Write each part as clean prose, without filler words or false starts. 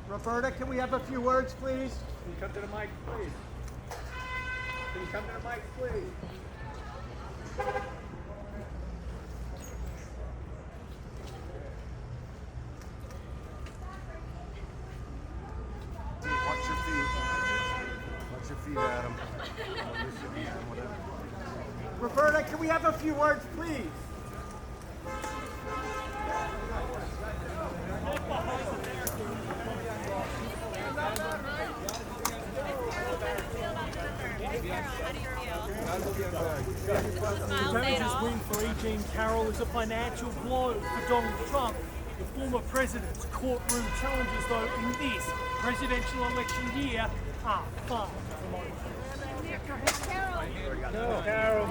Roberta, can we have a few words, please? Can you come to the mic, please? Can you come to the mic, please? Watch your feet. Watch your feet, Adam. Roberta, can we have a few words, please? Dangerous win for Eugene Carroll is a financial blow for Donald Trump. The former president's courtroom challenges, though, in this presidential election year are far from over. Carroll.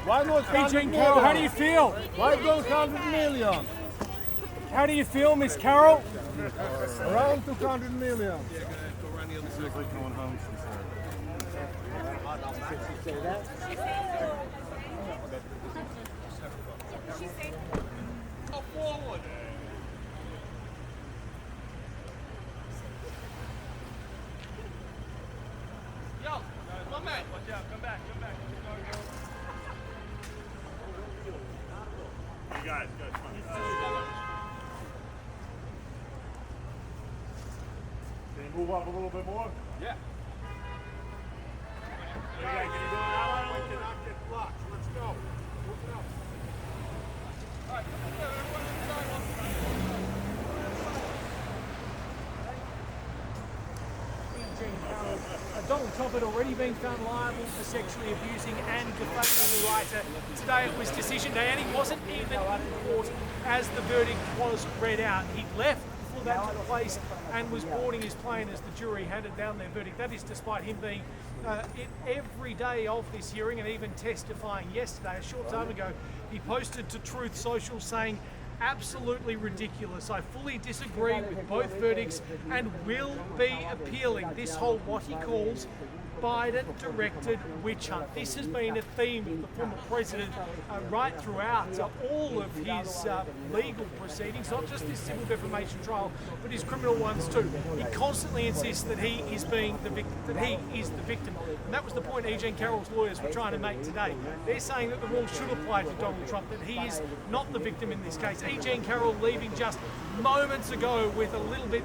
Why not Eugene Carroll, how do you feel? Why don't 100 million? How do you feel, Miss Carroll? Around 200 million. It's like going home, she said. She say that? She said, go forward. Yo, come back. Come back. You guys, come on. Can you move up a little bit more? Yeah. Can you do that one? We cannot get blocked. Let's go. Move it up. All right, Donald Trump had already been found liable for sexually abusing and defaming the writer. Today it was decision day, and he wasn't even in court as the verdict was read out. He left before that took place and was boarding his plane as the jury handed down their verdict. That is despite him being every day of this hearing and even testifying yesterday. A short time ago, he posted to Truth Social saying, "Absolutely ridiculous. I fully disagree with both verdicts and will be appealing." This whole what he calls Biden-directed witch hunt. This has been a theme of the former president right throughout all of his legal proceedings, not just this civil defamation trial, but his criminal ones too. He constantly insists that he is being the victim, and that was the point E. Jean Carroll's lawyers were trying to make today. They're saying that the rule should apply to Donald Trump, that he is not the victim in this case. E. Jean Carroll leaving just moments ago with a little bit,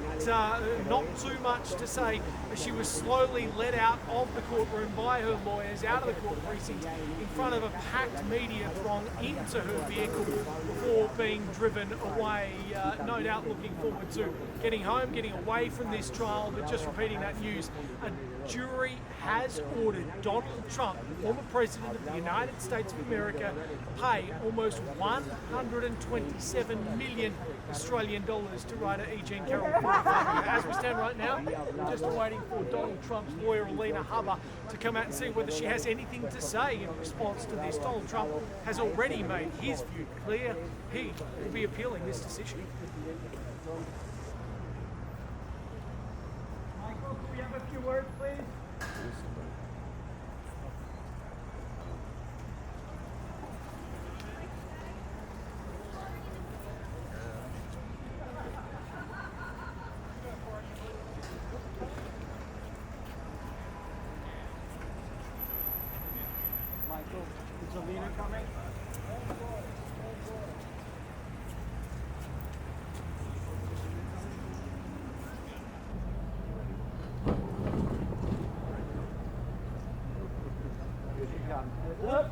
not too much to say, as she was slowly led out of the courtroom by her lawyers, out of the court precinct, in front of a packed media throng into her vehicle before being driven away, no doubt looking forward to getting home, getting away from this trial, but just repeating that news. A jury has ordered Donald Trump, the former president of the United States of America, pay almost 127 million Australian dollars to writer E. Jean Carroll. As we stand right now, just waiting for Donald Trump's lawyer, Alina Habba, to come out and see whether she has anything to say in response to this. Donald Trump has already made his view clear. He will be appealing this decision. Michael, can we have a few words, please? Michael, is Alina coming? Here she comes. Look.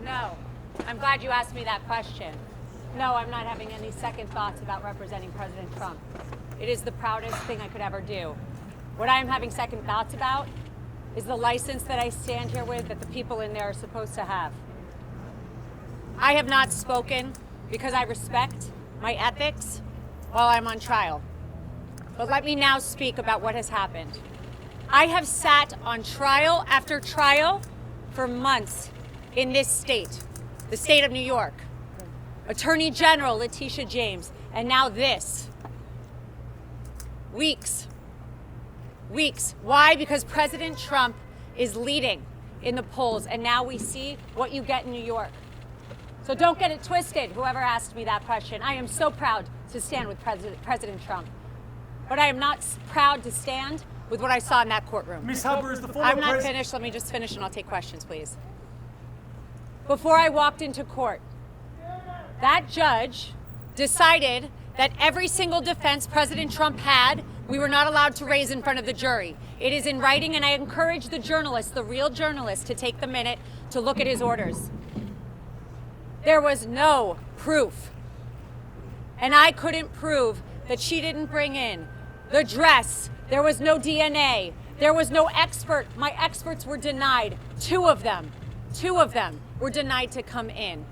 No. I'm glad you asked me that question. No, I'm not having any second thoughts about representing President Trump. It is the proudest thing I could ever do. What I am having second thoughts about is the license that I stand here with that the people in there are supposed to have. I have not spoken because I respect my ethics while I'm on trial. But let me now speak about what has happened. I have sat on trial after trial for months in this state, the state of New York. Attorney General Letitia James, and now this. Weeks. Why? Because President Trump is leading in the polls, and now we see what you get in New York. So don't get it twisted, whoever asked me that question. I am so proud to stand with President Trump. But I am not proud to stand with what I saw in that courtroom. Ms. Habba is the former I'm not finished. Let me just finish and I'll take questions, please. Before I walked into court, that judge decided that every single defense President Trump had, we were not allowed to raise in front of the jury. It is in writing, and I encourage the journalists, the real journalists, to take the minute to look at his orders. There was no proof. And I couldn't prove that she didn't bring in the dress. There was no DNA. There was no expert. My experts were denied. Two of them were denied to come in.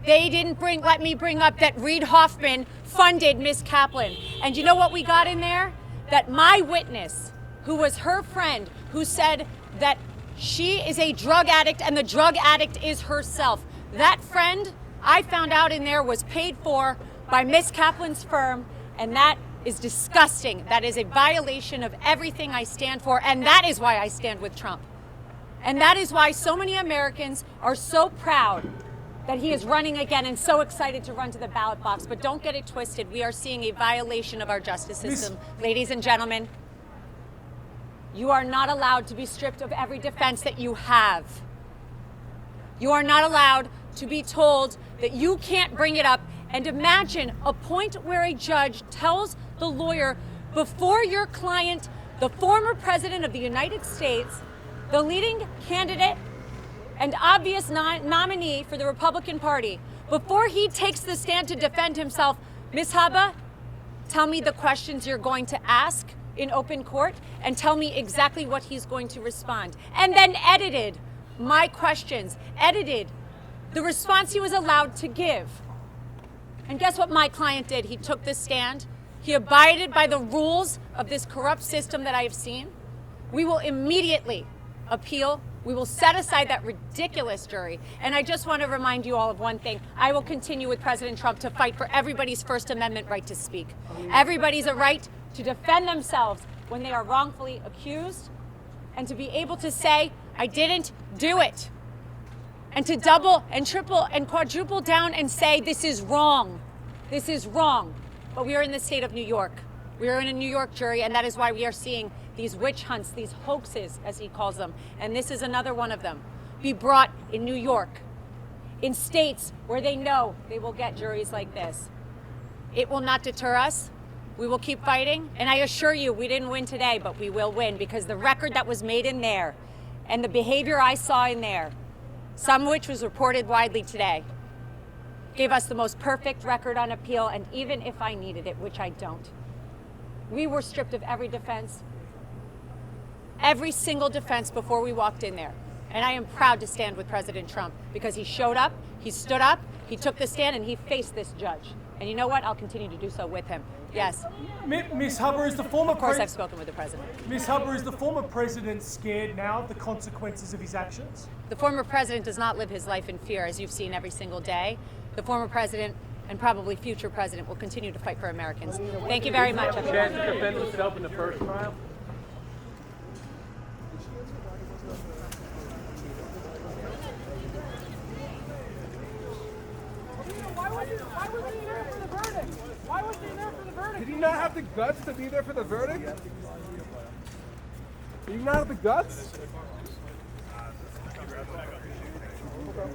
They didn't let me bring up that Reid Hoffman funded Miss Kaplan. And you know what we got in there? That my witness, who was her friend, who said that she is a drug addict and the drug addict is herself. That friend, I found out in there, was paid for by Miss Kaplan's firm, and that is disgusting. That is a violation of everything I stand for, and that is why I stand with Trump. And that is why so many Americans are so proud that he is running again and so excited to run to the ballot box. But don't get it twisted. We are seeing a violation of our justice system. Ladies and gentlemen, you are not allowed to be stripped of every defense that you have. You are not allowed to be told that you can't bring it up. And imagine a point where a judge tells the lawyer, before your client, the former president of the United States, the leading candidate and obvious nominee for the Republican Party, before he takes the stand to defend himself, Ms. Habba, tell me the questions you're going to ask in open court and tell me exactly what he's going to respond. And then edited my questions, edited the response he was allowed to give. And guess what my client did? He took the stand. He abided by the rules of this corrupt system that I have seen. We will immediately appeal. We will set aside that ridiculous jury. And I just want to remind you all of one thing. I will continue with President Trump to fight for everybody's First Amendment right to speak. Everybody's a right to defend themselves when they are wrongfully accused, and to be able to say, I didn't do it. And to double and triple and quadruple down and say, this is wrong. This is wrong. But we are in the state of New York. We are in a New York jury, and that is why we are seeing these witch hunts, these hoaxes, as he calls them. And this is another one of them. Be brought in New York, in states where they know they will get juries like this. It will not deter us. We will keep fighting. And I assure you, we didn't win today, but we will win, because the record that was made in there and the behavior I saw in there, some of which was reported widely today, gave us the most perfect record on appeal. And even if I needed it, which I don't, we were stripped of every defense, every single defense before we walked in there. And I am proud to stand with President Trump, because he showed up, he stood up, he took the stand, and he faced this judge. And you know what? I'll continue to do so with him. Yes. Miss Habba, is the former Of course, I've spoken with the president. Miss Habba, is the former president scared now of the consequences of his actions? The former president does not live his life in fear, as you've seen every single day. The former president, and probably future president, will continue to fight for Americans. Thank you very much, everyone. Chance to defend himself in the first trial? Why was he there for the verdict? Why was he there for the verdict? Did he not have the guts to be there for the verdict? Did he not have the guts? Okay.